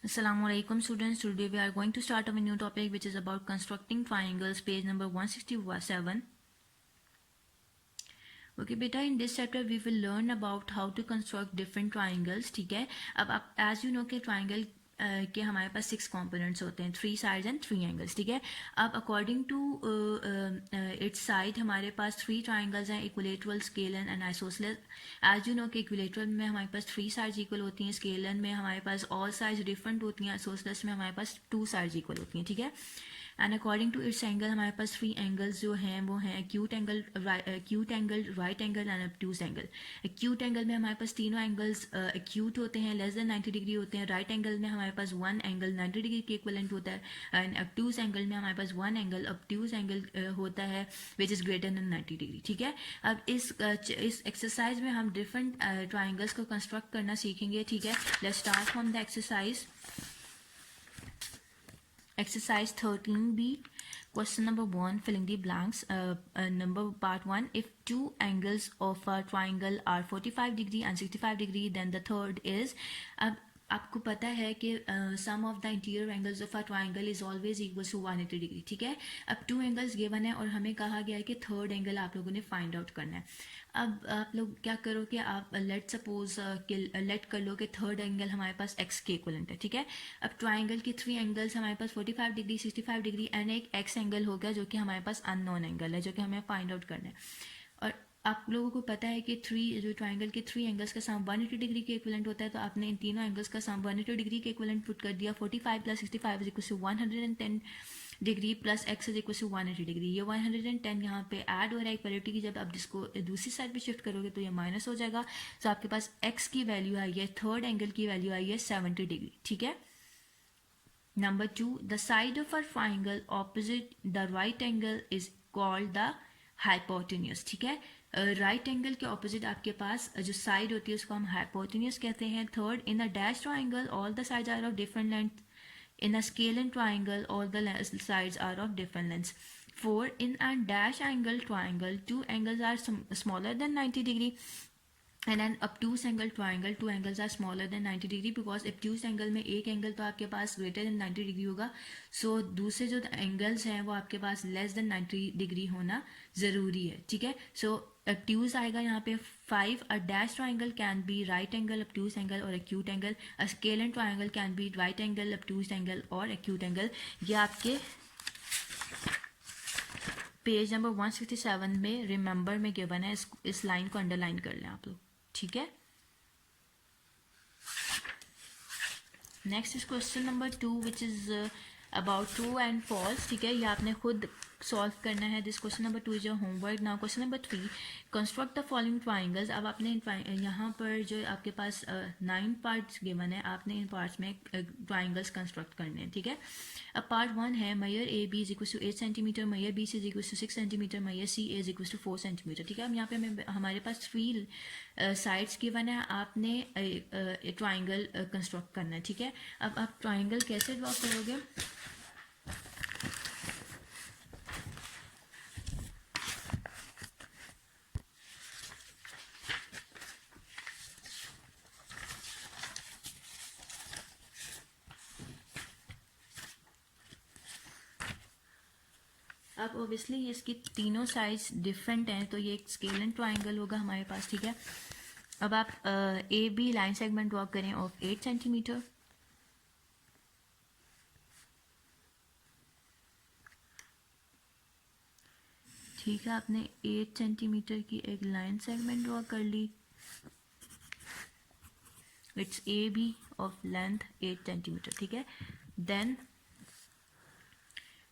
Assalamualaikum students, today we are going to start a new topic which is about constructing triangles, page number 167. Okay beta, in this chapter we will learn about how to construct different triangles. ठीक है, अब आप as you know कि triangle के हमारे पास 6 components होते हैं, 3 sides and 3 angles. ठीक है, अब according to its side हमारे पास 3 triangles हैं, equilateral, scalene and isosceles. as you know कि equilateral में हमारे पास 3 sides equal होती हैं, scalene में हमारे पास all sides different होती हैं, isosceles में हमारे पास 2 sides equal होती हैं. ठीक है, and according to its angle हमारे पास 3 एंगल्स जो हैं वो हैं acute angle, right angle and obtuse angle. Acute angle में हमारे पास तीनों एंगल्स एक्यूट होते हैं, लेस देन 90 डिग्री होते हैं. राइट एंगल में हमारे पास 1 एंगल 90 डिग्री के इक्वलेंट होता है, एंड ऑब्ट्यूज एंगल में हमारे पास 1 एंगल ऑब्ट्यूज एंगल होता है which is greater than 90 degree. ठीक है, अब इस एक्सरसाइज में हम डिफरेंट ट्राइंगल्स को कंस्ट्रक्ट करना सीखेंगे. ठीक है, let's start from the exercise. Exercise 13b, question number 1, filling the blanks. Number part 1, if two angles of a triangle are 45 degree and 65 degree, then the third is. अब आपको पता है कि sum of the interior angles of a triangle is always equal to 180 degree. ठीक है, अब 2 angles given है और हमें कहा गया है कि थर्ड एंगल आप लोगों ने फाइंड आउट करना है. अब आप लोग क्या करो कि आप लेट सपोज लेट कर लो कि थर्ड एंगल हमारे पास एक्स के इक्वलेंट है. ठीक है, अब ट्राइंगल के 3 एंगल्स हमारे पास 45 डिग्री, 65 डिग्री एंड एक एक्स एंगल हो गया जो कि हमारे पास अननोन एंगल है, जो कि हमें फाइंड आउट करना है. और आप लोगों को पता है कि जो ट्राइंगल के 3 एंगल्स का सम 180 डिग्री के इक्वलेंट होता है, तो आपने इन तीनों एंगल्स का सम 180 डिग्री के इक्वलेंट पुट कर दिया. 45 plus 65 is equal to 110 degree plus x is equal to 180 degree. ये 110 यहाँ पे ऐड हो रहा है इक्वालिटी की. जब आप जिसको दूसरी साइड पे शिफ्ट करोगे तो ये माइनस हो जाएगा. तो आपके पास एक्स की वैल्यू आई है, थर्ड एंगल की वैल्यू आई है 70 डिग्री. ठीक है, number 2, the side of a triangle opposite the right angle is called the hypotenuse. ठीक है, राइट एंगल के ऑपोजिट आपके पास जो साइड होती है उसको हम हाइपोटेन्यूस कहते हैं. Third, in a dash triangle all the sides are of different length. In a scalene triangle, all the sides are of different lengths. 4, in a dash angle triangle, 2 angles are smaller than 90 degree. And an obtuse angle triangle, 2 angles are smaller than 90 degree because obtuse angle में एक angle तो आपके पास greater than 90 degree होगा. सो दूसरे जो angles हैं वो आपके पास लेस देन 90 डिग्री होना ज़रूरी है. ठीक है, सो obtuse आएगा यहाँ पे 5. अ dash triangle can be right angle, obtuse angle और acute angle. A scalene triangle can be right angle, obtuse angle और acute एंगल. ये आपके पेज नंबर 167 में रिमेंबर में गिवन है. इस लाइन को अंडरलाइन कर लें आप लोग. ठीक है, next is question number 2 which is about true and false. ठीक है, ये आपने खुद सॉल्व करना है. This question number 2 is your homework. Now question number 3, construct the following triangles. अब आपने यहाँ पर जो आपके पास 9 पार्ट्स गिवन है, आपने इन पार्ट्स में ट्राइंगल्स कंस्ट्रक्ट करने हैं. ठीक है, अब पार्ट 1 है measure A B is equal to 8 centimetre, measure B C is equal to 6 centimetre, measure C is equal to 4 centimetre. ठीक है, अब यहाँ पे हमारे पास 3 साइड्स गिवन है, आपने ट्राइंगल कंस्ट्रक्ट करना है. ठीक है, अब आप ट्राइंगल कैसे ड्रॉ करोगे. अब ओबियसली इसकी तीनों साइड्स डिफरेंट हैं, तो ये एक स्केलन ट्राइंगल होगा हमारे पास. ठीक है, अब आप A B line segment draw करें ऑफ 8 सेंटीमीटर. ठीक है, आपने 8 सेंटीमीटर की एक लाइन सेगमेंट ड्रॉ कर ली. It's A B of length 8 centimetre. ठीक है, देन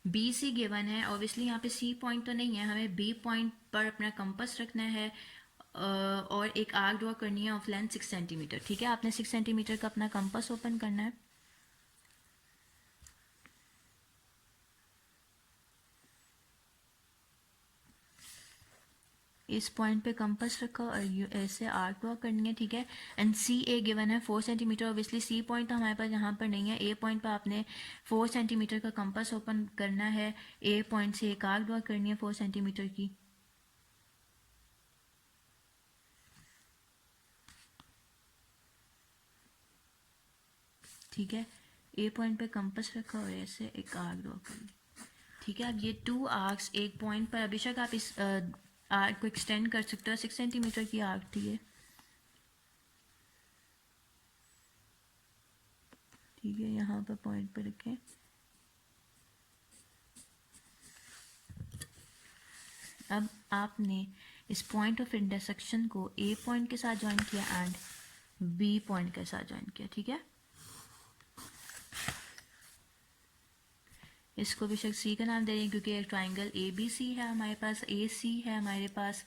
बी सी गिवन है. ऑब्वियसली यहाँ पे सी पॉइंट तो नहीं है, हमें बी पॉइंट पर अपना कंपास रखना है और एक आर्क ड्रॉ करनी है ऑफ लेंथ 6 सेंटीमीटर. ठीक है, आपने 6 सेंटीमीटर का अपना कंपास ओपन करना है. इस पॉइंट पे कंपास रखा और ऐसे आर्क ड्रॉ करनी है. ठीक है, एंड सी ए गिवन है 4 सेंटीमीटर. ऑब्वियसली सी पॉइंट तो हमारे पास यहाँ पर नहीं है. ए पॉइंट पर आपने 4 सेंटीमीटर का कंपास ओपन करना है. ए पॉइंट से एक आर्क ड्रॉ करनी है 4 सेंटीमीटर की. ठीक है, ए पॉइंट पे कंपास रखा और ऐसे एक आर्क ड्रॉ कर ली। ठीक है, अब ये 2 आर्क्स एक पॉइंट पर, बेशक आप इस आर्क को एक्सटेंड कर सकते हो। 6 सेंटीमीटर की आर्क थी ये। ठीक है, यहाँ पर पॉइंट पर रखें। अब आपने इस पॉइंट ऑफ इंटरसेक्शन को ए पॉइंट के साथ ज्वाइन किया एंड बी पॉइंट के साथ ज्वाइन किया। ठीक है, इसको बेशक सी का नाम दे रही है क्योंकि एक ट्राइंगल ए बी सी है हमारे पास, ए सी है हमारे पास,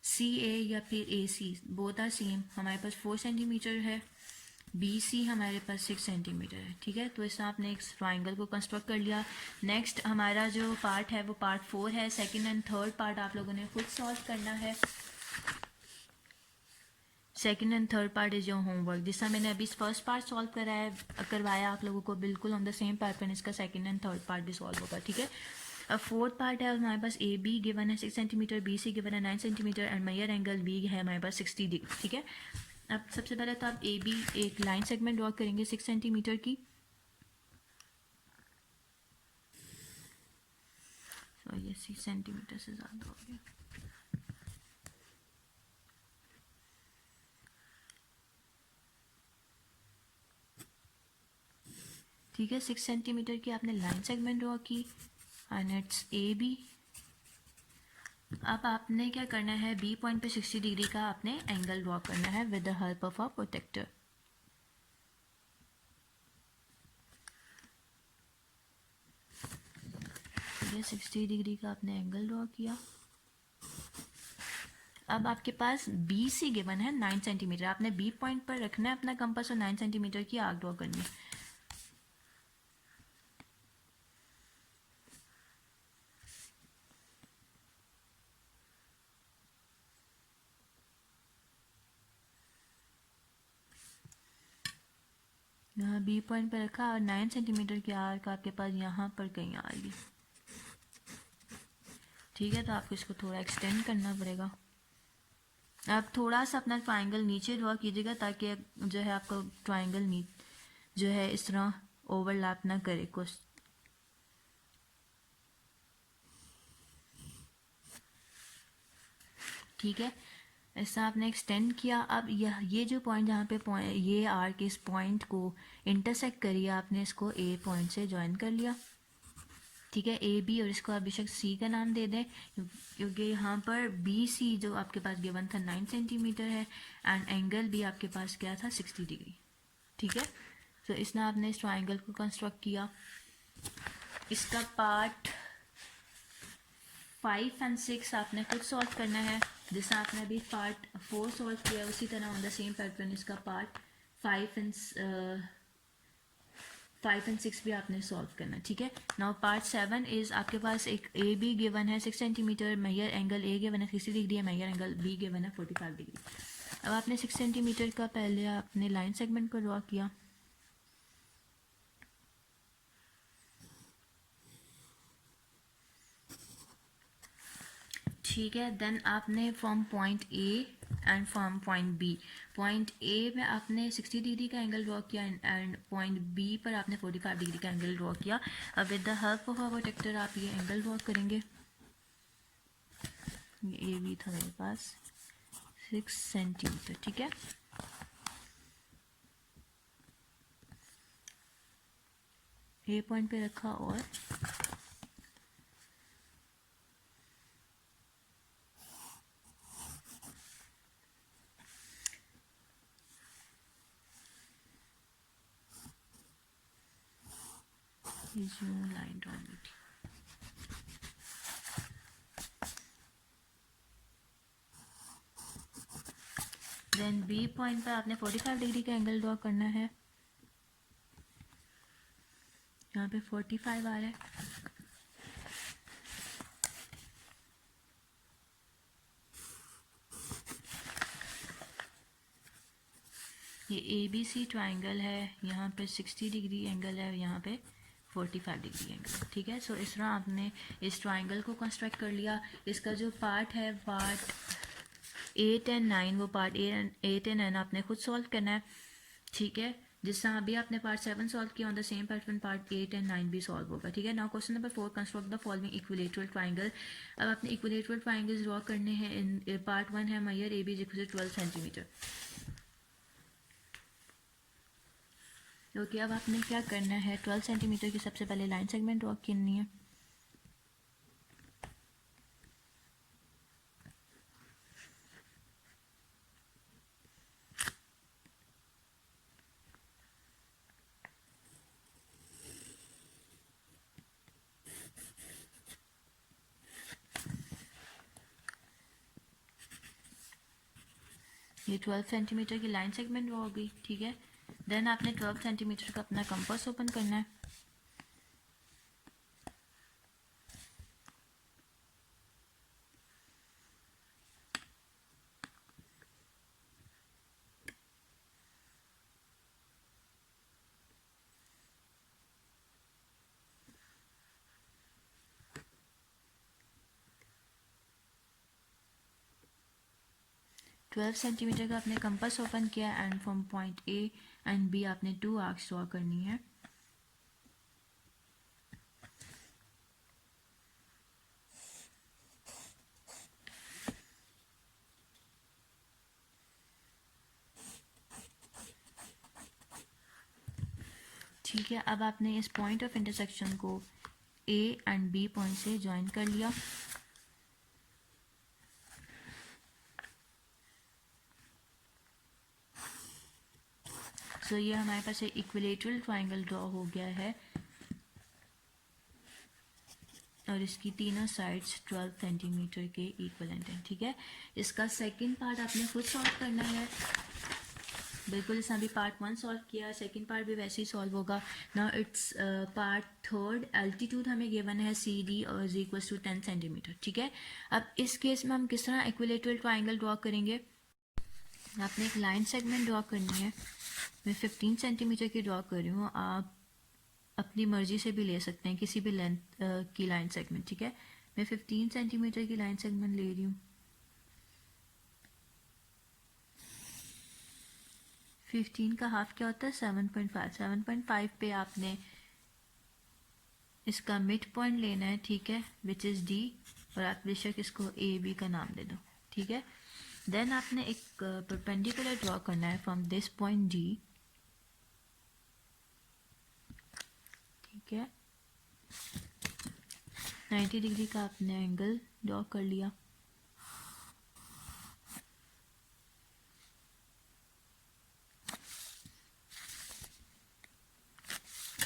सी ए या फिर ए सी बोथ आर सेम। हमारे पास 4 सेंटीमीटर है, बी सी हमारे पास 6 सेंटीमीटर है। ठीक है, तो इसमें आपने एक ट्राइंगल को कंस्ट्रक्ट कर लिया। नेक्स्ट हमारा जो पार्ट है वो पार्ट 4 है। सेकंड एंड थर्ड पार्ट आप लोगों ने खुद सॉल्व करना है। Second and third part is your homework. जिसका मैंने अभी फर्स्ट पार्ट सॉल्व करवाया आप लोगों को, बिल्कुल ऑन द सेम पैटर्न इसका सेकंड एंड थर्ड पार्ट भी सॉल्व होगा। ठीक है, अब फोर्थ पार्ट है हमारे पास, ए बी गिवन है 6 सेंटीमीटर, बी सी गिवन है 9 centimetre and measure angle B है हमारे पास 60 डिग्री। ठीक है, अब सबसे पहले तो आप ए बी एक लाइन सेगमेंट ड्रॉ करेंगे 6 सेंटीमीटर की। तो ये 6 सेंटीमीटर से ज़्यादा हो गया। ठीक है, 6 सेंटीमीटर की आपने लाइन सेगमेंट ड्रॉ की एंड इट्स ए बी। अब आपने क्या करना है, बी पॉइंट पे 60 डिग्री का आपने एंगल ड्रॉ करना है with the help of a protractor. ठीक है, 60 डिग्री का आपने एंगल ड्रॉ किया। अब आपके पास बी सी गिवन है 9 सेंटीमीटर। आपने बी पॉइंट पर रखना है अपना कंपास और 9 सेंटीमीटर की आर्क ड्रॉ करनी है। यहाँ बी पॉइंट पर रखा और 9 सेंटीमीटर की आर्क आपके पास यहाँ पर कहीं आ रही। ठीक है, तो आपको इसको थोड़ा एक्सटेंड करना पड़ेगा। आप थोड़ा सा अपना ट्राइंगल नीचे ड्रॉ कीजिएगा ताकि जो है आपका ट्राइंगल जो है इस तरह ओवरलैप ना करे कुछ। ठीक है, ऐसा आपने एक्सटेंड किया। अब ये जो पॉइंट जहाँ पे ये आर्क इस पॉइंट को इंटरसेक्ट करिए, आपने इसको ए पॉइंट से ज्वाइन कर लिया। ठीक है, ए बी, और इसको आप बेशक सी का नाम दे दें क्योंकि यहाँ पर बी सी जो आपके पास गिवन था 9 सेंटीमीटर है एंड एंगल भी आपके पास क्या था 60 डिग्री। ठीक है, तो इसने आपने इस ट्राइंगल को कंस्ट्रक्ट किया। इसका पार्ट 5 एंड 6 आपने खुद सॉल्व करना है। जैसे आपने अभी पार्ट 4 सॉल्व किया उसी तरह ऑन द सेम पैटर्न इसका पार्ट 5 एंड 6 भी आपने सॉल्व करना है। ठीक है, नाउ पार्ट 7 इज आपके पास एक ए बी गिवन है 6 centimetre, measure angle A given है 60 डिग्री है, मेजर एंगल बी गिवन है 45 डिग्री। अब आपने 6 सेंटीमीटर का पहले आपने लाइन सेगमेंट को ड्रॉ किया। ठीक है, देन आपने from point A and from point A में आपने 60 डिग्री का एंगल ड्रॉ किया एंड पॉइंट बी पर आपने 45 डिग्री का एंगल ड्रॉ किया। अब with the help of a protractor आप ये एंगल ड्रॉ करेंगे। ये ए बी था मेरे पास 6 सेंटीमीटर। ठीक है, ए पॉइंट पे रखा और लाइन ड्रॉ की। देन बी पॉइंट पर आपने 45 डिग्री का एंगल ड्रॉ करना है। यहाँ पे 45 आ रहा है। ये ए बी सी ट्राइंगल है, यहाँ पे 60 डिग्री एंगल है, यहाँ पे 45 डिग्री एंगल। ठीक है, सो इस तरह आपने इस ट्राइंगल को कंस्ट्रक्ट कर लिया। इसका जो पार्ट है पार्ट 8 एंड 9, वो पार्ट 8 एंड 9 आपने खुद सॉल्व करना है। ठीक है, जिस तरह अभी आपने पार्ट 7 सॉल्व किया, on the same pattern part 8 and 9 भी सॉल्व होगा, ठीक है। Now question number 4, construct the following equilateral triangle. अब आपने इक्विलेटरल ट्राइंगल्स ड्रॉ करने हैं। इन पार्ट 1 है measure A B is equal to 12 centimetre. Okay, अब आपने क्या करना है, 12 सेंटीमीटर की सबसे पहले लाइन सेगमेंट ड्रॉ करनी है। ये 12 सेंटीमीटर की लाइन सेगमेंट ड्रॉ हो गई, ठीक है। देन आपने 12 सेंटीमीटर का अपना कंपास ओपन करना है। ट्वेल्व सेंटीमीटर का आपने कंपास ओपन किया and from point A and B आपने 2 आर्क्स ड्रॉ करनी है। ठीक है, अब आपने इस पॉइंट ऑफ इंटरसेक्शन को ए एंड बी पॉइंट से ज्वाइन कर लिया। सो ये हमारे पास एक इक्विलेटरल ट्राइंगल ड्रॉ हो गया है और इसकी तीनों साइड्स 12 सेंटीमीटर के इक्वलेंट हैं, ठीक है। इसका सेकंड पार्ट आपने खुद सॉल्व करना है, बिल्कुल जैसे अभी पार्ट 1 सॉल्व किया, सेकंड पार्ट भी वैसे ही सॉल्व होगा। Now it's part third, altitude हमें गिवन है सी डी और इज इक्वल टू 10 सेंटीमीटर, ठीक है। अब इस केस में हम किस तरह इक्विलेटरल ट्राइंगल ड्रॉ करेंगे, आपने एक लाइन सेगमेंट ड्रॉ करनी है। मैं 15 सेंटीमीटर की ड्रॉ कर रही हूँ, आप अपनी मर्जी से भी ले सकते हैं किसी भी लेंथ की लाइन सेगमेंट, ठीक है। मैं 15 सेंटीमीटर की लाइन सेगमेंट ले रही हूँ। 15 का हाफ क्या होता है, 7.5। 7.5 पे आपने इसका मिड पॉइंट लेना है, ठीक है, विच इज़ डी, और आप बेशक इसको ए बी का नाम दे दो, ठीक है। देन आपने एक परपेंडिकुलर ड्रॉ करना है फ्रॉम दिस पॉइंट डी, ठीक है। 90 डिग्री का आपने एंगल ड्रॉ कर लिया।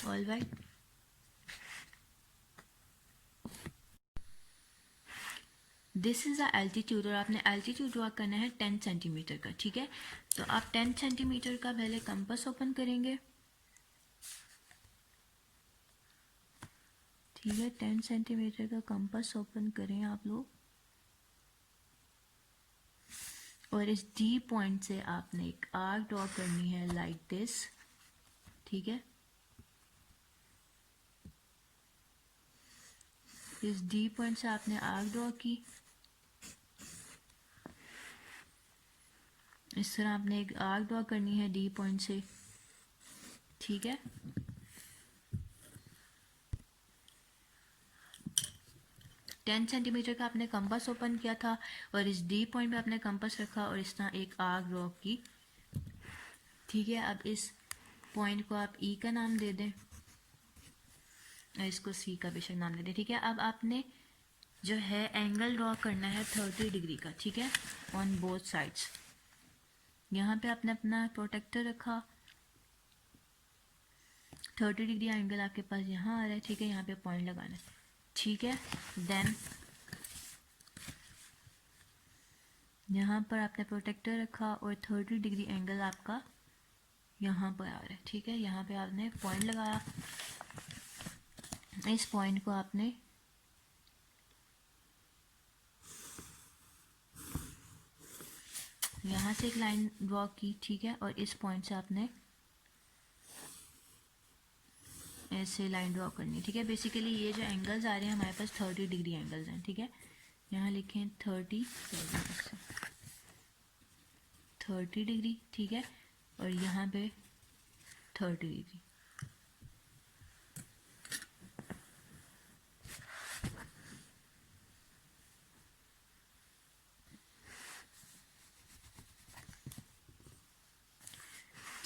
All right, this is the altitude, और आपने एल्टीट्यूड ड्रॉ करना है 10 सेंटीमीटर का, ठीक है। तो आप 10 सेंटीमीटर का पहले कंपास ओपन करेंगे, ठीक है। 10 सेंटीमीटर का कंपास ओपन करें आप लोग, और इस डी पॉइंट से आपने एक आर्क ड्रॉ करनी है लाइक दिस, ठीक है। इस डी पॉइंट से आपने आर्क ड्रॉ की, इस तरह आपने एक आर्क ड्रॉ करनी है डी पॉइंट से, ठीक है। टेन सेंटीमीटर का आपने कंपास ओपन किया था और इस डी पॉइंट पे आपने कंपास रखा और इस तरह एक आर्क ड्रॉ की, ठीक है। अब इस पॉइंट को आप ई का नाम दे दें और इसको सी का बेशक नाम दे दें, ठीक है। अब आपने जो है एंगल ड्रॉ करना है 30 डिग्री का, ठीक है, ऑन बोथ साइड्स। यहाँ पे आपने अपना प्रोटेक्टर रखा, 30 डिग्री एंगल आपके पास यहाँ आ रहा है, ठीक है। यहाँ पे पॉइंट लगाना है, ठीक है। देन यहाँ पर आपने प्रोटेक्टर रखा और 30 डिग्री एंगल आपका यहाँ पर आ रहा है, ठीक है। यहाँ पे आपने पॉइंट लगाया, इस पॉइंट को आपने यहाँ से एक लाइन ड्रॉ की, ठीक है, और इस पॉइंट से आपने ऐसे लाइन ड्रॉ करनी, ठीक है। बेसिकली ये जो एंगल्स आ रहे हैं हमारे पास 30 डिग्री एंगल्स हैं, ठीक है। यहाँ लिखें 30 डिग्री, ठीक है, और यहाँ पे 30 डिग्री।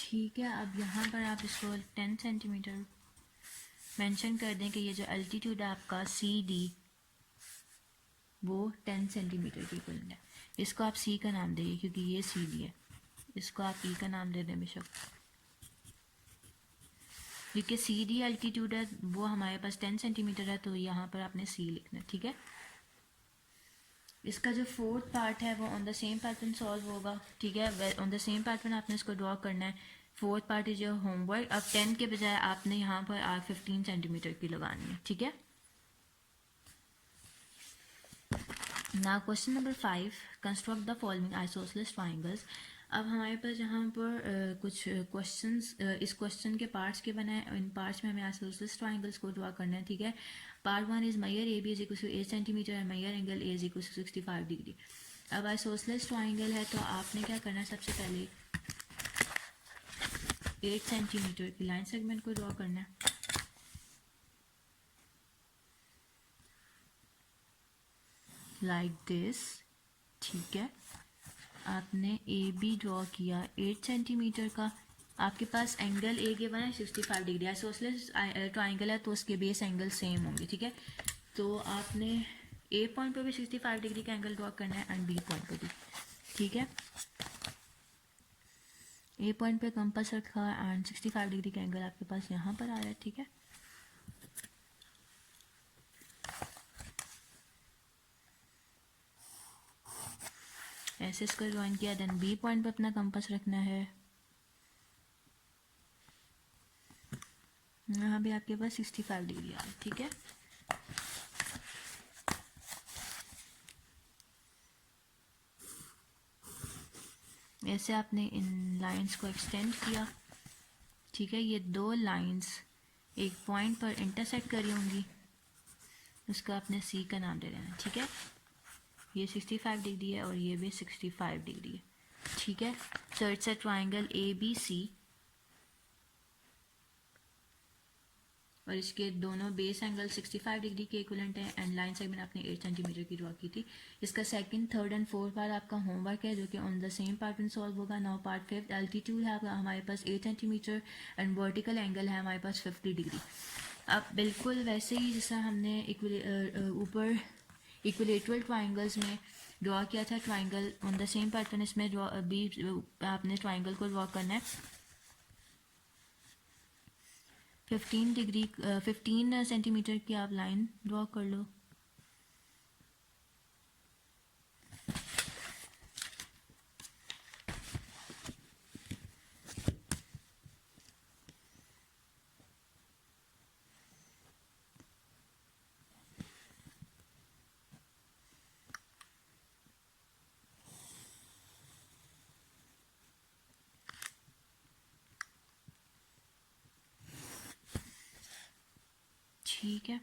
ठीक है, अब यहाँ पर आप इसको 10 सेंटीमीटर मेंशन कर दें कि ये जो अल्टीट्यूड है आपका सी डी वो 10 सेंटीमीटर की इक्वलेंट है। इसको आप सी का नाम देंगे क्योंकि ये सी डी है, इसको आप ई का नाम दे दें बेशक, क्योंकि सी डी अल्टीट्यूड है वो हमारे पास 10 सेंटीमीटर है, तो यहाँ पर आपने सी लिखना है। ठीक है, इसका जो फोर्थ पार्ट है वो on the same pattern solve होगा। ठीक है, ऑन द सेम पैटर्न आपने इसको ड्रॉ करना है। Fourth part is your homework. अब 10 के बजाय आपने यहाँ पर आर 15 सेंटीमीटर की लगानी है। ठीक है, ना question number 5, construct the following isosceles triangles. अब हमारे पास यहाँ पर कुछ क्वेश्चंस इस क्वेश्चन के पार्ट्स के बनाए, इन पार्ट्स में हमें आइसोसेलेस ट्राइंगल्स को ड्रॉ करना है। ठीक है, part 1 is measure A B is equal to 8 centimetre and measure angle A is equal to 65 degree. अब आइसोसेलेस ट्राइंगल है तो आपने क्या करना है, सबसे पहले 8 सेंटीमीटर की लाइन सेगमेंट को ड्रॉ करना है। Like this. ठीक है, आपने ए बी ड्रॉ किया 8 सेंटीमीटर का। आपके पास एंगल ए गिवन है 65 डिग्री। आइसोसेलेस ट्राइंगल है तो उसके बेस एंगल सेम होंगे। ठीक है, तो आपने ए पॉइंट पे भी 65 डिग्री का एंगल ड्रॉ करना है एंड बी पॉइंट पे भी। ठीक है, ए पॉइंट पे कंपास रखा एंड 65 डिग्री का एंगल आपके पास यहाँ पर आ रहा है। ठीक है, ऐसे इसको ज्वाइन किया, देन बी पॉइंट पे अपना कंपास रखना है। यहाँ भी आपके पास 65 डिग्री आ रहा है। ठीक है, ऐसे आपने इन लाइंस को एक्सटेंड किया। ठीक है, ये दो लाइंस एक पॉइंट पर इंटरसेक्ट करी होंगी, उसका आपने सी का नाम दे देना। ठीक है, ये 65 डिग्री है और ये भी 65 डिग्री है। ठीक है, so it's a triangle A B C और इसके दोनों बेस एंगल 65 डिग्री के इक्विवेलेंट है एंड लाइन सेगमेंट आपने 8 सेंटीमीटर की ड्रॉ की थी। इसका second, third and fourth part आपका होमवर्क है जो कि on the same pattern solve होगा। नाउ पार्ट फिफ्थ, एल्टीट्यूड है हमारे पास 8 सेंटीमीटर एंड वर्टिकल एंगल है हमारे पास 50 डिग्री। अब बिल्कुल वैसे ही जैसा हमने ऊपर इक्विलेटरल ट्राइंगल्स में ड्रॉ किया था triangle, on the same pattern इसमें भी आपने ट्राइंगल को ड्रॉ करना है। 15 सेंटीमीटर की आप लाइन ड्रॉ कर लो। ठीक है,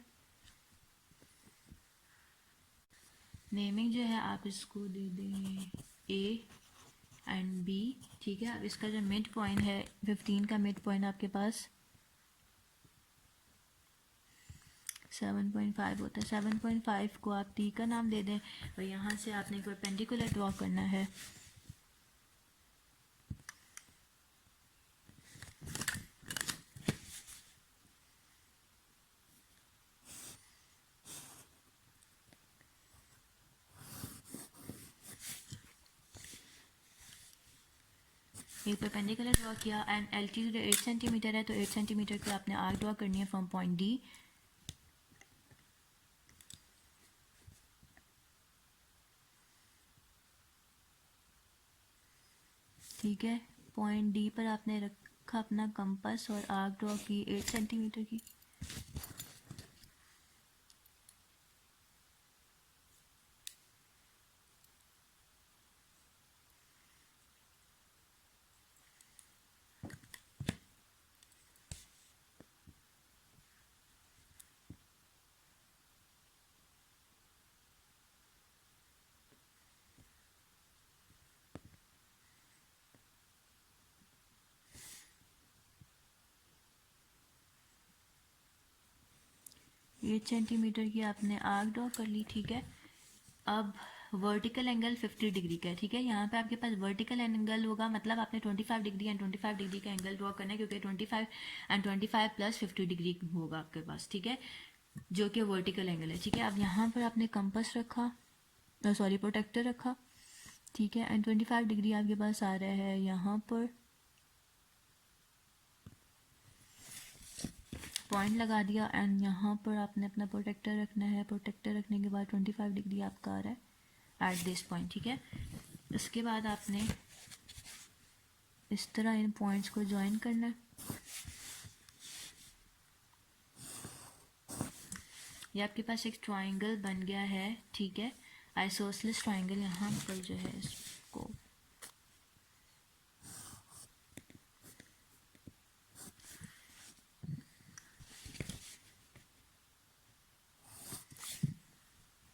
नेमिंग जो है आप इसको दे दें ए एंड बी। ठीक है, अब इसका जो मिड पॉइंट है 15 का मिड पॉइंट आपके पास 7.5 होता है। 7.5 को आप टी का नाम दे दें और यहाँ से आपने परपेंडिकुलर ड्रॉ करना है। एक परपेंडिकुलर ड्रॉ किया एंड एल्टीट्यूड 8 सेंटीमीटर है तो 8 सेंटीमीटर की आपने आर्क ड्रॉ करनी है फ्रॉम पॉइंट डी। ठीक है, पॉइंट डी पर आपने रखा अपना कंपास और आर्क ड्रॉ की 8 सेंटीमीटर की। 8 सेंटीमीटर की आपने आर्क ड्रॉ कर ली, ठीक है। अब वर्टिकल एंगल 50 डिग्री का है, ठीक है। यहाँ पे आपके पास वर्टिकल एंगल होगा, मतलब आपने 25 डिग्री एंड 25 डिग्री का एंगल ड्रॉ करना है, क्योंकि 25 एंड 25 प्लस 50 डिग्री होगा आपके पास, ठीक है, जो कि वर्टिकल एंगल है, ठीक है। अब यहाँ पर आपने कंपास रखा, सॉरी प्रोटेक्टर रखा, ठीक है, एंड 25 डिग्री आपके पास आ रहा है यहाँ पर, पॉइंट लगा दिया, एंड यहाँ पर आपने अपना प्रोटेक्टर रखना है। प्रोटेक्टर रखने के बाद 25 डिग्री आपका आ रहा है एट दिस पॉइंट, ठीक है। उसके बाद आपने इस तरह इन पॉइंट्स को ज्वाइन करना है। ये आपके पास एक ट्राइंगल बन गया है, ठीक है, आइसोसेलेस ट्राइंगल। यहाँ पर जो है इसको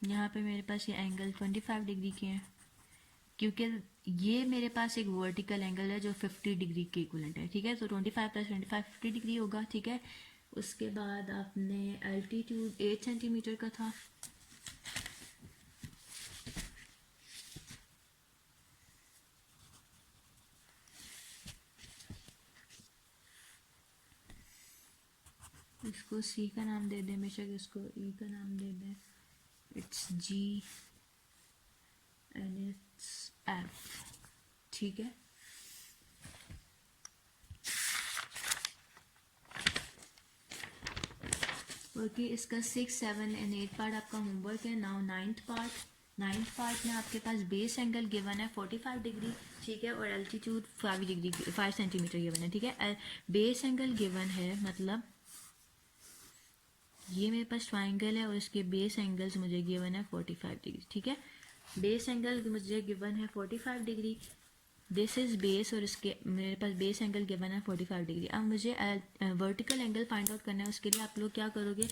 यहाँ पे मेरे पास ये एंगल 25 डिग्री के हैं, क्योंकि ये मेरे पास एक वर्टिकल एंगल है जो 50 डिग्री के इक्वलेंट है, ठीक है। तो 25 प्लस 25 50 डिग्री होगा, ठीक है। उसके बाद आपने एल्टीट्यूड 8 सेंटीमीटर का था, इसको सी का नाम दे दें, बेशक इसको ई का नाम दे दें, it's G and it's F, ठीक है। ओके, इसका 6, 7 एंड 8 पार्ट आपका होमवर्क है। नाउ नाइन्थ पार्ट में आपके पास बेस एंगल गिवन है 45 डिग्री, ठीक है, और एल्टीट्यूड 5 डिग्री 5 सेंटीमीटर गिवन है, ठीक है। बेस एंगल गिवन है, मतलब ये मेरे पास ट्राइंगल है और इसके बेस एंगल्स मुझे गिवन है 45 डिग्री, ठीक है। बेस एंगल मुझे गिवन है 45 डिग्री, दिस इज बेस, और इसके मेरे पास बेस एंगल गिवन है 45 डिग्री। अब मुझे वर्टिकल एंगल फाइंड आउट करना है। उसके लिए आप लोग क्या करोगे,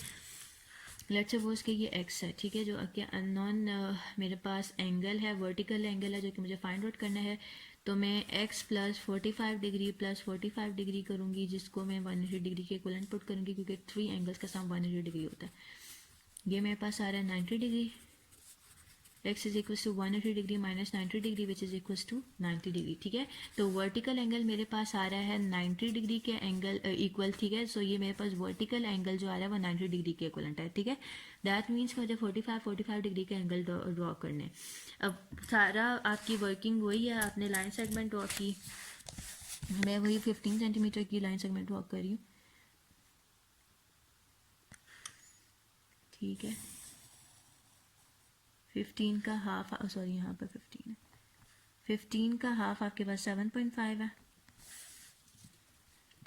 लेट्स सपोज कि ये एक्स है, ठीक है, जो कि अननोन मेरे पास एंगल है, वर्टिकल एंगल है, जो कि मुझे फाइंड आउट करना है। तो मैं x plus 45 degree plus 45 degree करूँगी, जिसको मैं 180 डिग्री के इक्वलेंट पुट करूँगी, क्योंकि 3 एंगल्स का सम 180 डिग्री होता है। ये मेरे पास आ रहा है 90 degree, x is equal to 180 degree minus 90 degree which is equal to 90 degree, ठीक है। तो वर्टिकल एंगल मेरे पास आ रहा है 90 डिग्री के एंगल इक्वल, ठीक है। सो ये मेरे पास वर्टिकल एंगल जो आ रहा है वो 90 डिग्री के इक्वलेंट है, ठीक है। दैट मीन्स मुझे 45 डिग्री के एंगल ड्रॉ करने। अब सारा आपकी वर्किंग वही है, आपने लाइन सेगमेंट ड्रॉ की, मैं वही 15 सेंटीमीटर की लाइन सेगमेंट ड्रॉ कर रही हूँ, ठीक है। 15 का हाफ, सॉरी यहाँ पर 15 है, 15 का हाफ आपके पास 7.5 है।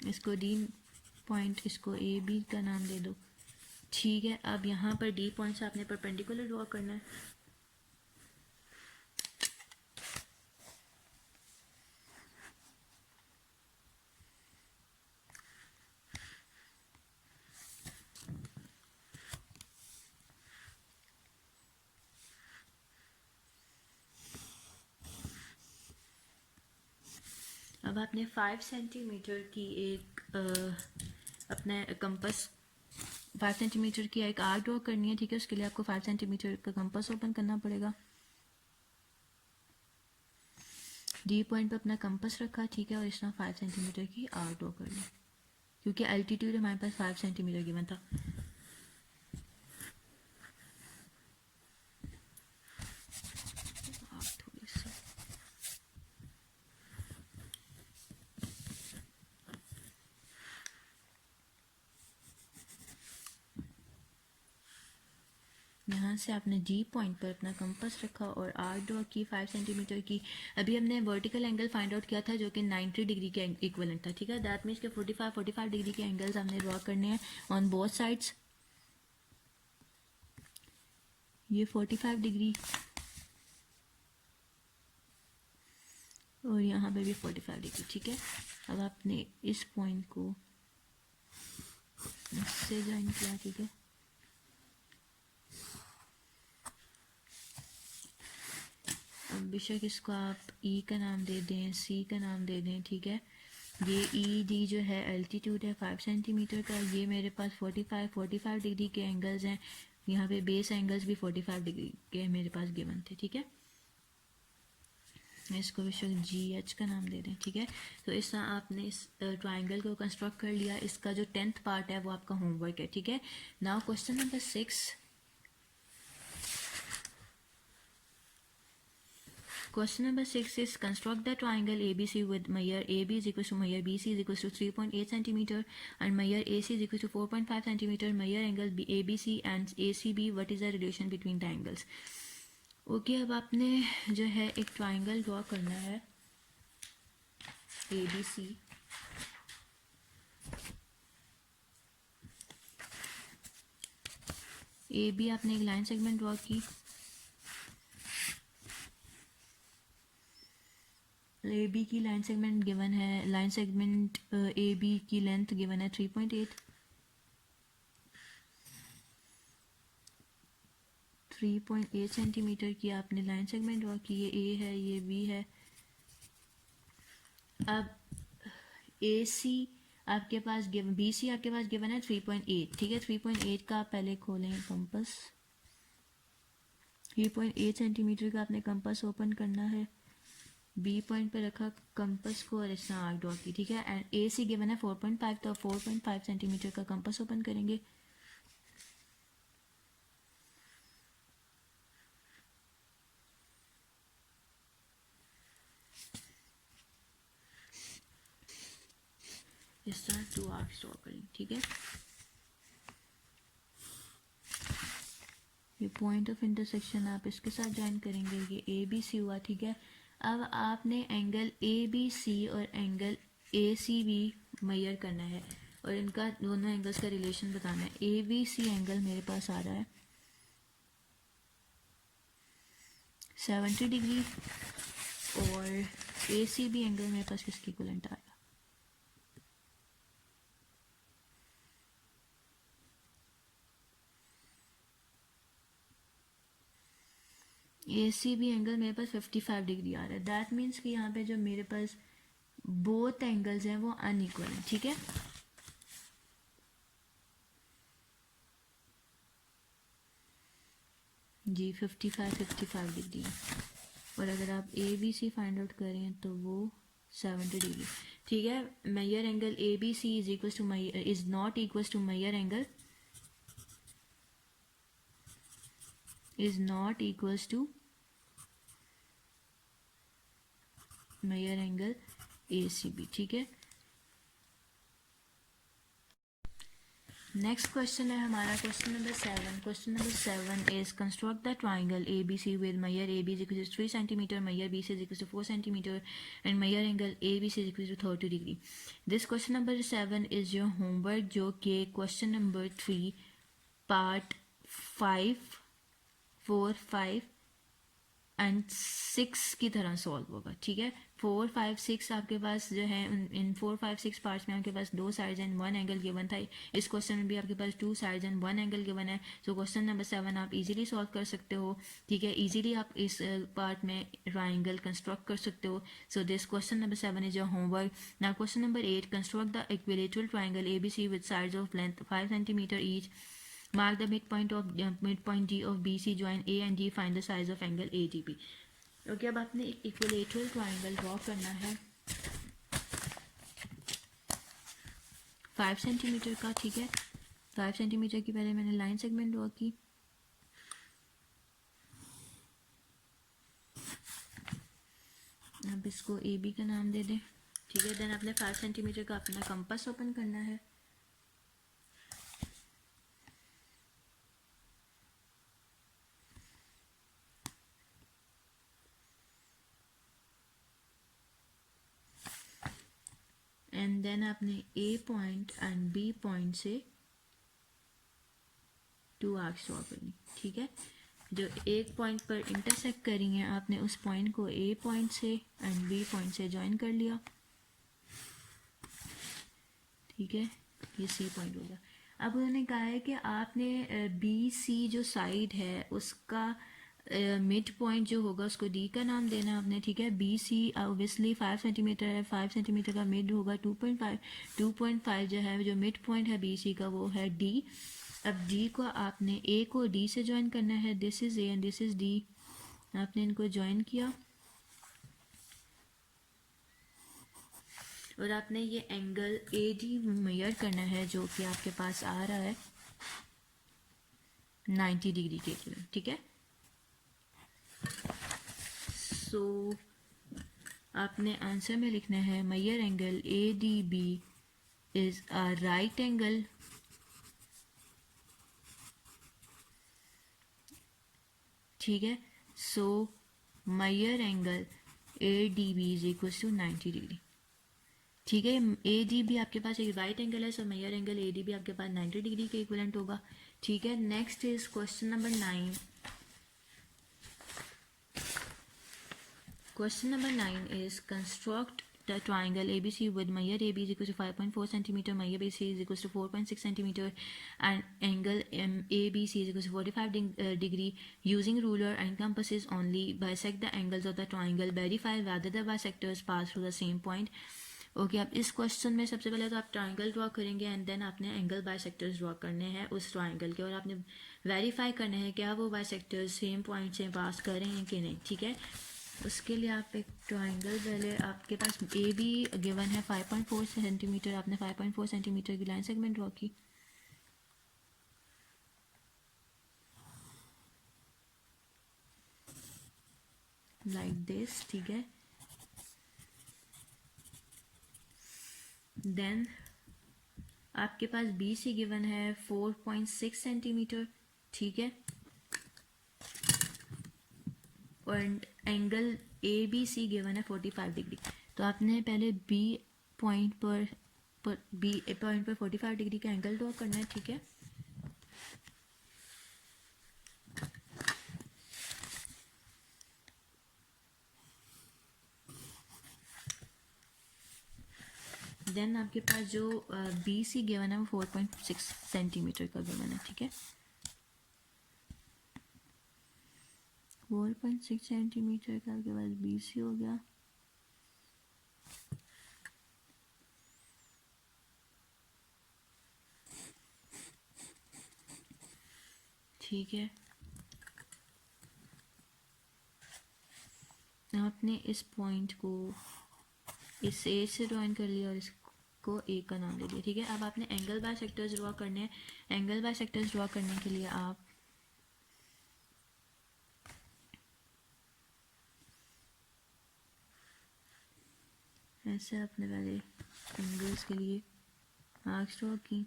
इसको डी पॉइंट, इसको ए बी का नाम दे दो, ठीक है। अब यहाँ पर डी पॉइंट से आपने परपेंडिकुलर ड्रॉ करना है। अब आपने 5 सेंटीमीटर की एक अपने कंपास 5 सेंटीमीटर की एक आर्क ड्रॉ करनी है, ठीक है। उसके लिए आपको 5 सेंटीमीटर का कंपास ओपन करना पड़ेगा। डी पॉइंट पर अपना कंपास रखा, ठीक है, और इस तरह 5 सेंटीमीटर की आर्क ड्रॉ कर ली, क्योंकि एल्टीट्यूड हमारे पास 5 सेंटीमीटर गिवन था। यहाँ से आपने जी पॉइंट पर अपना कंपास रखा और आर्क ड्रॉ की 5 सेंटीमीटर की। अभी हमने वर्टिकल एंगल फाइंड आउट किया था जो कि 90 डिग्री के इक्वलेंट था, ठीक है। दैट मीन्स के 45 डिग्री के एंगल्स हमने ड्रॉ करने हैं ऑन बोथ साइड्स। ये 45 डिग्री और यहाँ पे भी 45 डिग्री, ठीक है। अब आपने इस पॉइंट को इससे ज्वाइन किया, ठीक है। अब बेशक इसको आप ई का नाम दे दें, सी का नाम दे दें, ठीक है। ये ई डी जो है एल्टीट्यूड है 5 सेंटीमीटर का, ये मेरे पास 45 डिग्री के एंगल्स हैं, यहाँ पे बेस एंगल्स भी 45 डिग्री के मेरे पास गिवन थे, ठीक है। इसको विश्व जी एच का नाम दे दें, ठीक है। तो इस तरह आपने इस ट्राइंगल को कंस्ट्रक्ट कर लिया, इसका जो 10th पार्ट है वो आपका होमवर्क है, ठीक है। Now question number 6, question number 6 is construct the triangle ABC with measure AB is equal to measure BC is equal to 3.8 centimeter and measure AC is equal to 4.5 centimeter. Measure angle ABC and ACB. What is the relation between the angles? Okay, अब आपने जो है एक triangle draw करना है ABC, AB आपने एक line segment draw की, ए बी की लाइन सेगमेंट गिवन है, लाइन सेगमेंट ए बी की लेंथ गिवन है 3.8 सेंटीमीटर की आपने लाइन सेगमेंट ड्रॉ की, ये ए है, ये बी है। अब ए सी आपके पास गिवन, बी सी आपके पास गिवन है 3.8, ठीक है। 3.8 का आप पहले खोलें कंपास, 3.8 सेंटीमीटर का आपने कंपास ओपन करना है, बी पॉइंट पे रखा कंपास को और इस तरह आर्क ड्रॉ की, ठीक है। एंड ए सी गिवन है 4.5, तो 4.5 सेंटीमीटर का कंपास ओपन करेंगे, इस तरह 2 आर्क्स ड्रॉ करेंगे, ठीक है। ये पॉइंट ऑफ इंटरसेक्शन आप इसके साथ ज्वाइन करेंगे, ये ए बी सी हुआ, ठीक है। अब आपने एंगल ए बी सी और angle A C B measure करना है और इनका दोनों एंगल्स का रिलेशन बताना है। ए बी सी एंगल मेरे पास आ रहा है 70 डिग्री और ए सी बी एंगल मेरे पास किसके इक्विवेलेंट आ रहा है, ए सी बी एंगल मेरे पास 55 डिग्री आ रहा है। दैट मीन्स कि यहाँ पे जो मेरे पास बोथ एंगल्स हैं वो अनइक्वल हैं, ठीक है। जी 55 डिग्री है, और अगर आप A B C find out करें तो वो 70 डिग्री, ठीक है। Measure angle A B C is equal to is not equal to measure angle is not equals to measure angle A C B, ठीक है। नेक्स्ट क्वेश्चन है हमारा question number 7। Question number 7 is construct the triangle A B C with measure A B is equal to 3 centimetre, measure B C is equal to 4 centimetre and measure angle A B C is equal to 30 degree. This question number 7 is your homework, जो कि question number 3 part 5, 4, 5 and 6 की तरह solve होगा, ठीक है। 4, 5, 6 आपके पास जो है इन 4, 5, 6 पार्ट्स में आपके पास 2 साइड्स एंड 1 एंगल गिवन था। इस क्वेश्चन में भी आपके पास 2 साइड्स एंड 1 एंगल गिवन है। सो क्वेश्चन नंबर 7 आप इजीली सॉल्व कर सकते हो, ठीक है। इजीली आप इस पार्ट में ट्राइंगल कंस्ट्रक्ट कर सकते हो। So this question number 7 is your homework. Now question number 8, construct the equilateral triangle A B C with sides of length 5 centimetre each. Mark the midpoint D of BC, join A and D, find the size of angle ADB. Okay, अब आपने एक equilateral triangle draw करना है 5 centimetre का, ठीक है। 5 centimetre की पहले मैंने लाइन सेगमेंट ड्रॉ की, अब इसको ए बी का नाम दे दें, ठीक है। देन आपने 5 सेंटीमीटर का अपना कंपास ओपन करना है, एंड देन आपने ए पॉइंट एंड बी पॉइंट से 2 आर्क्स ड्रॉ करनी, ठीक है। जो एक पॉइंट पर इंटरसेक्ट करी हैं आपने उस पॉइंट को ए पॉइंट से एंड बी पॉइंट से ज्वाइन कर लिया, ठीक है। ये सी पॉइंट हो गया। अब उन्होंने कहा है कि आपने बी सी जो साइड है उसका मिड पॉइंट जो होगा उसको डी का नाम देना है आपने, ठीक है। बी सी ऑब्वियसली 5 सेंटीमीटर है, 5 सेंटीमीटर का मिड होगा 2.5, 2.5 जो है जो मिड पॉइंट है बी सी का वो है डी। अब डी को आपने ए को डी से ज्वाइन करना है, this is A and this is D, आपने इनको ज्वाइन किया और आपने ये एंगल ए डी मेजर करना है जो कि आपके पास आ रहा है 90 डिग्री के इक्वलेंट, ठीक है। सो आपने आंसर में लिखना है measure angle A D B is a right angle ठीक है। So measure angle A D B is equal to 90 degree, ठीक है। ए डी बी आपके पास एक राइट एंगल है, so measure angle A D B आपके पास 90 डिग्री के इक्वलेंट होगा, ठीक है। Next is question number 9। Question number 9 is construct the triangle ABC with measure AB is equal to 5.4 centimeter, measure BC is equal to 4.6 centimeter, and angle ABC is equal to 45 degree. Using ruler and compasses only, bisect the angles of the triangle. Verify whether the bisectors pass through the same point. Okay अब इस question में सबसे पहले तो आप triangle draw करेंगे and then आपने angle bisectors draw करने हैं उस ट्राइंगल के, और आपने वेरीफाई करना है क्या वो बाइसेक्टर्स सेम पॉइंट से पास कर रहे हैं कि नहीं, ठीक है। उसके लिए आप एक ट्राइंगल पहले आपके पास ए बी गिवन है 5.4 सेंटीमीटर, आपने 5.4 सेंटीमीटर की लाइन सेगमेंट ड्रॉ की, लाइक दिस, ठीक है। देन आपके पास बी सी गिवन है 4.6 सेंटीमीटर, ठीक है। और angle A B C given है 45 डिग्री, तो आपने पहले बी पॉइंट पर बी पॉइंट पर 45 डिग्री का एंगल ड्रॉ करना है, ठीक है। देन आपके पास जो बी सी गिवन है वो 4.6 सेंटीमीटर का गिवन है, ठीक है। 4.6 सेंटीमीटर का आपके पास बी सी हो गया, ठीक है। आपने इस पॉइंट को इस ए से ज्वाइन कर लिया और इसको ए का नाम दे दिया, ठीक है। अब आपने एंगल बाइसेक्टर्स ड्रॉ करने हैं। एंगल बाइसेक्टर्स ड्रॉ करने के लिए आप ऐसे आपने पहले एंगल्स के लिए आर्क्स ड्रॉ की,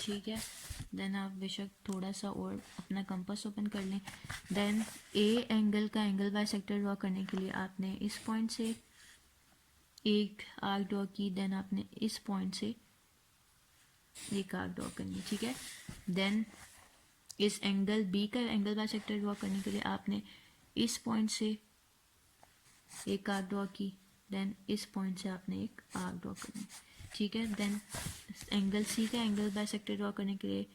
ठीक है। देन आप बेशक थोड़ा सा और अपना कंपास ओपन कर लें। देन ए एंगल का एंगल बाइसेक्टर ड्रॉ करने के लिए आपने इस पॉइंट से एक आर्क ड्रॉ की, देन आपने इस पॉइंट से एक आर्क ड्रॉ करनी, ठीक है। देन इस एंगल बी का एंगल बाइसेक्टर ड्रॉ करने के लिए आपने इस पॉइंट से एक आर्क ड्रॉ की, देन इस पॉइंट से आपने एक आर्क ड्रॉ करनी, ठीक है। देन एंगल सी का एंगल बाइसेक्टर ड्रॉ करने के लिए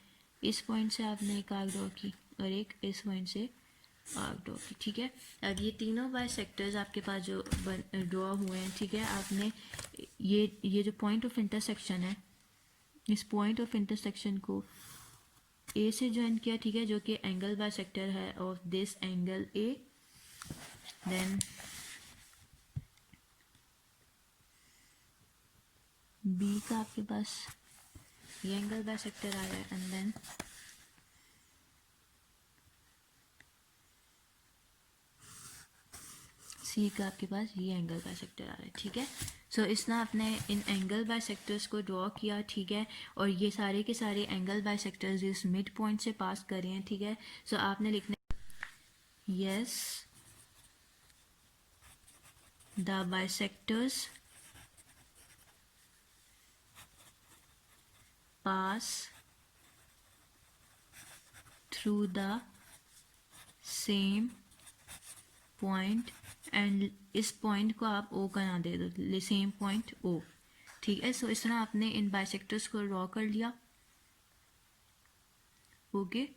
इस पॉइंट से आपने एक आर्क ड्रॉ की और एक इस पॉइंट से आर्क ड्रॉ की, ठीक है। अब ये तीनों बाइसेक्टर्स आपके पास जो ड्रॉ हुए हैं, ठीक है। आपने ये जो पॉइंट ऑफ इंटरसेक्शन है, इस पॉइंट ऑफ इंटरसेक्शन को ए से ज्वाइन किया, ठीक है, जो कि एंगल बाइसेक्टर है of this angle A. Then B का आपके पास ये एंगल बाइसेक्टर आ रहा है एंड देन सी का आपके पास ये एंगल बाइसेक्टर आ रहा है, ठीक है। सो इसने आपने इन एंगल बाइसेक्टर्स को ड्रॉ किया, ठीक है। और ये सारे के सारे एंगल बाइसेक्टर्स इस मिड पॉइंट से पास कर रहे हैं, ठीक है। सो आपने लिखना yes the bisectors pass through the same point, and इस पॉइंट को आप ओ का नाम दे दो, सेम पॉइंट ओ, ठीक है। सो इस तरह आपने इन बाइसेक्टर्स को ड्रॉ कर लिया। ओके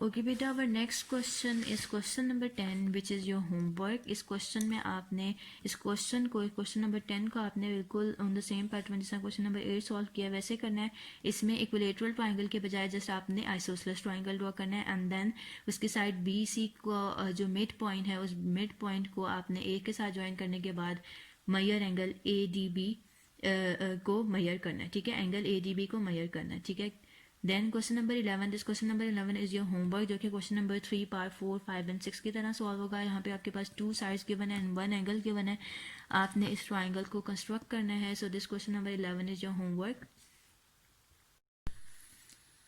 ओके बेटा, our next question is question number 10 which is your homework. इस क्वेश्चन में आपने इस क्वेश्चन को, क्वेश्चन नंबर 10 को आपने बिल्कुल ऑन द सेम पैटर्न जिस तरह क्वेश्चन नंबर 8 सॉल्व किया वैसे करना है। इसमें इक्विलेटरल ट्राइंगल के बजाय जस्ट आपने आइसोसेलेस ट्राइंगल ड्रॉ करना है एंड देन उसकी साइड बी सी को जो मिड पॉइंट है उस मिड पॉइंट को आपने ए के साथ ज्वाइन करने के बाद measure angle A D B को मेजर करना है। ठीक है, एंगल ए डी बी को मेजर करना है। ठीक है, then question number 11, this question number 11 is your homework, जो कि क्वेश्चन नंबर 3 पार्ट 4 5 एंड 6 की तरह सॉल्व होगा। यहाँ पे आपके पास 2 साइड्स गिवन है एंड 1 एंगल गिवन है। आपने इस ट्राइंगल को कंस्ट्रक्ट करना है। सो this question number 11 is your homework.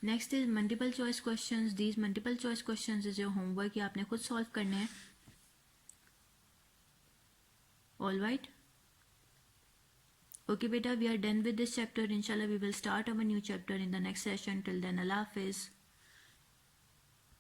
Next is multiple choice questions. These multiple choice questions is your homework, ये आपने खुद सॉल्व करने हैं। All right, okay beta, we are done with this chapter. Inshallah we will start our new chapter in the next session. Till then, Allah Hafiz.